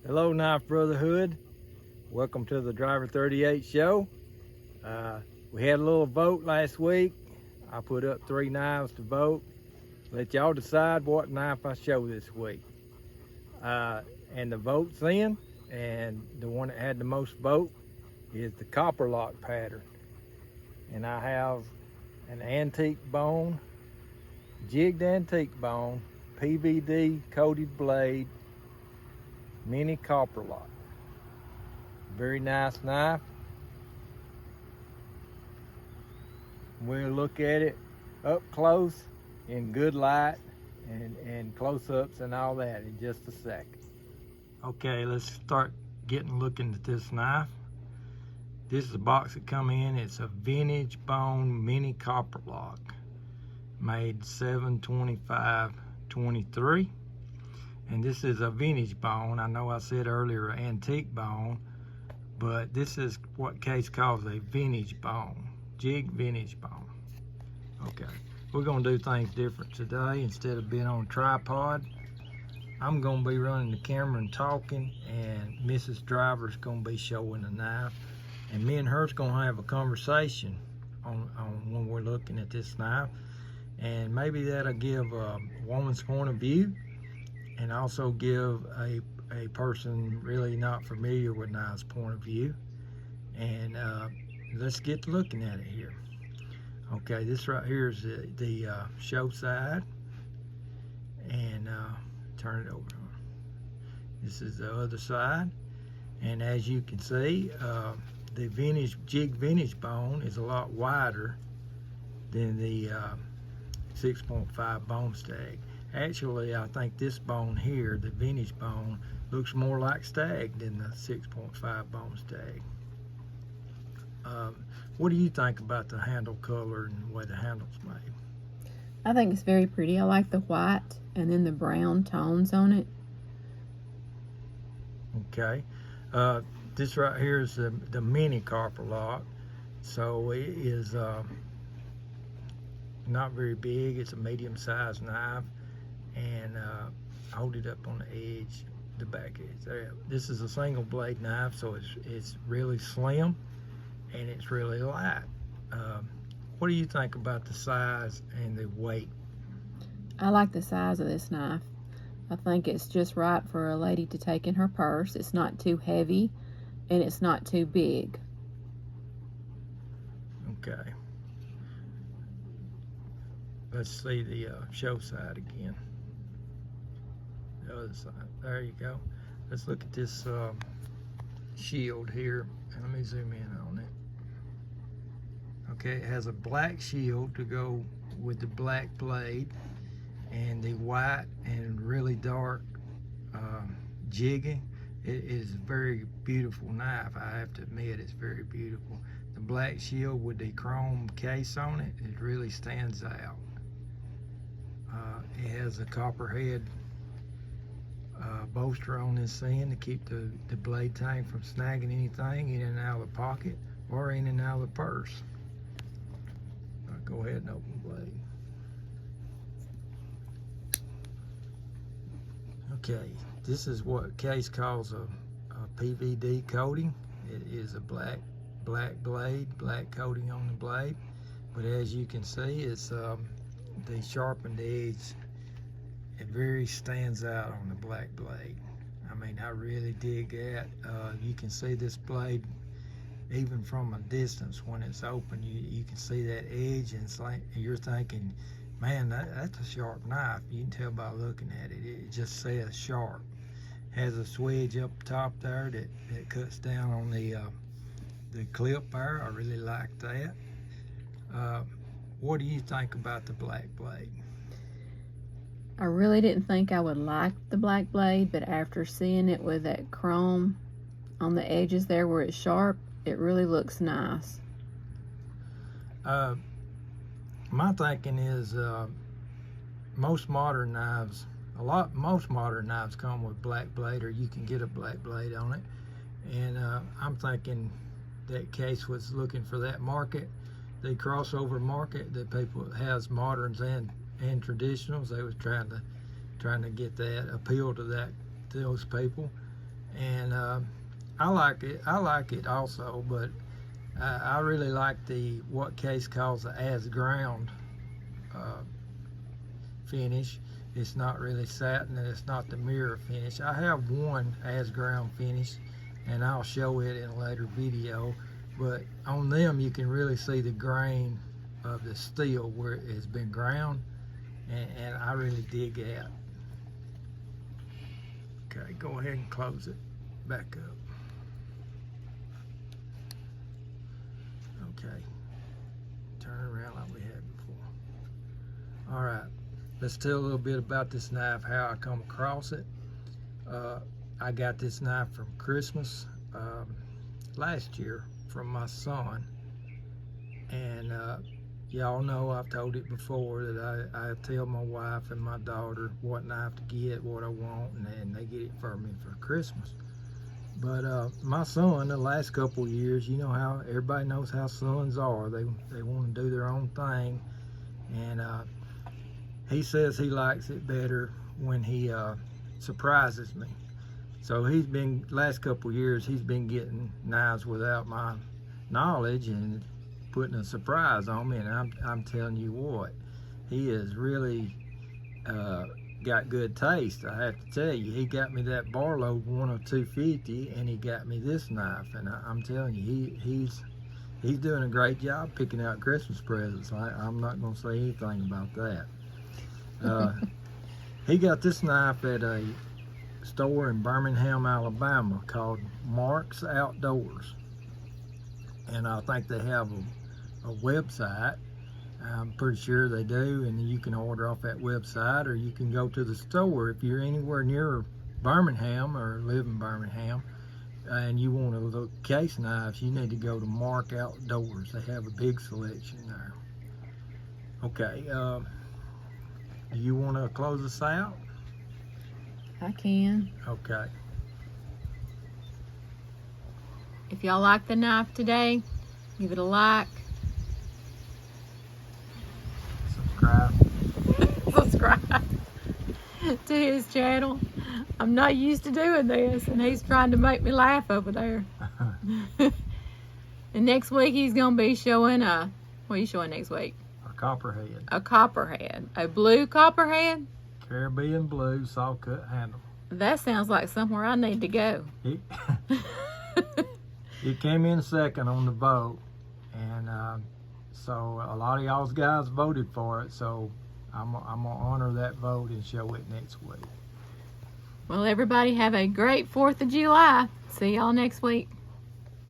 Hello, Knife Brotherhood. Welcome to the Driver 38 show. We had a little vote last week. I put up 3 knives to vote. Let y'all decide what knife I show this week. And the vote's in, and the one that had the most vote is the Copperlock pattern. And I have an antique bone, jigged antique bone, PVD coated blade, mini Copperlock. Very nice knife. We'll look at it up close in good light and close-ups and all that in just a second. Okay, let's start looking at this knife. This is the box that come in. It's a vintage bone mini Copperlock, made 7/25/23. And this is a vintage bone. I know I said earlier antique bone, but this is what Case calls a vintage bone, jig vintage bone. Okay, we're gonna do things different today. Instead of being on a tripod, I'm gonna be running the camera and talking, and Mrs. Driver's gonna be showing the knife, and me and her's gonna have a conversation on when we're looking at this knife, and maybe that'll give a woman's point of view, and also give a person really not familiar with knives point of view. And let's get to looking at it here. Okay, this right here is the show side, and turn it over. This is the other side, and as you can see, the jig vintage bone is a lot wider than the 6.5 bone stag. Actually, I think this bone here, the vintage bone, looks more like stag than the 6.5 bone stag. What do you think about the handle color and the way the handle's made? I think it's very pretty. I like the white and then the brown tones on it. Okay. This right here is the mini Copperlock. So it is not very big. It's a medium-sized knife. And hold it up on the edge, the back edge there. This is a single blade knife, so it's really slim and it's really light. What do you think about the size and the weight? I like the size of this knife. I think it's just right for a lady to take in her purse. It's not too heavy and it's not too big. Okay. Let's see the show side again. The other side. There you go. Let's look at this shield here. Let me zoom in on it. Okay, it has a black shield to go with the black blade, and the white and really dark jigging. It is a very beautiful knife. I have to admit, it's very beautiful. The black shield with the chrome case on it, it really stands out. It has a copperhead bolster on this end to keep the blade tang from snagging anything in and out of the pocket or in and out of the purse. I'll go ahead and open the blade. Okay, this is what Case calls a PVD coating. It is a black blade, black coating on the blade. But as you can see, it's the sharpened edge. It very stands out on the black blade. I mean, I really dig that. You can see this blade even from a distance when it's open. You can see that edge, and it's like you're thinking, man, that's a sharp knife. You can tell by looking at it. It just says sharp. Has a swedge up top there that cuts down on the clip there. I really like that. What do you think about the black blade? I really didn't think I would like the black blade, but after seeing it with that chrome on the edges there where it's sharp, it really looks nice. My thinking is most modern knives come with black blade, or you can get a black blade on it. And I'm thinking that Case was looking for that market, the crossover market that people has moderns and traditionals. They was trying to get that appeal to those people. And I like it also, but I really like what Case calls the as ground finish. It's not really satin, and it's not the mirror finish. I have one as ground finish, and I'll show it in a later video, but on them you can really see the grain of the steel where it's been ground, and I really dig that. Okay, go ahead and close it back up. Okay, turn around like we had before. All right, let's tell a little bit about this knife, how I come across it. I got this knife from Christmas last year from my son, and y'all know I've told it before that I tell my wife and my daughter what knife to get, what I want, and they get it for me for Christmas. But my son, the last couple of years, you know how everybody knows how sons are. They want to do their own thing, and he says he likes it better when he surprises me. So he's been, last couple of years, he's been getting knives without my knowledge and putting a surprise on me, and I'm telling you what, he has really got good taste. I have to tell you, he got me that Barlow 10250, and he got me this knife, and I'm telling you, he's doing a great job picking out Christmas presents. I'm not going to say anything about that. He got this knife at a store in Birmingham, Alabama called Mark's Outdoors, and I think they have a website. I'm pretty sure they do, and you can order off that website, or you can go to the store if you're anywhere near Birmingham or live in Birmingham and you want to look case knives. You need to go to Mark Outdoors. They have a big selection there. Okay, do you want to close us out? I can. Okay. If y'all like the knife today, give it a like. Subscribe to his channel. I'm not used to doing this, and he's trying to make me laugh over there. And next week he's gonna be showing what are you showing next week? A copperhead. A copperhead. A blue copperhead? Caribbean blue saw cut handle. That sounds like somewhere I need to go. It came in second on the vote, and so a lot of y'all's guys voted for it, so I'm gonna honor that vote and show it next week. Well, everybody have a great 4th of July. See y'all next week.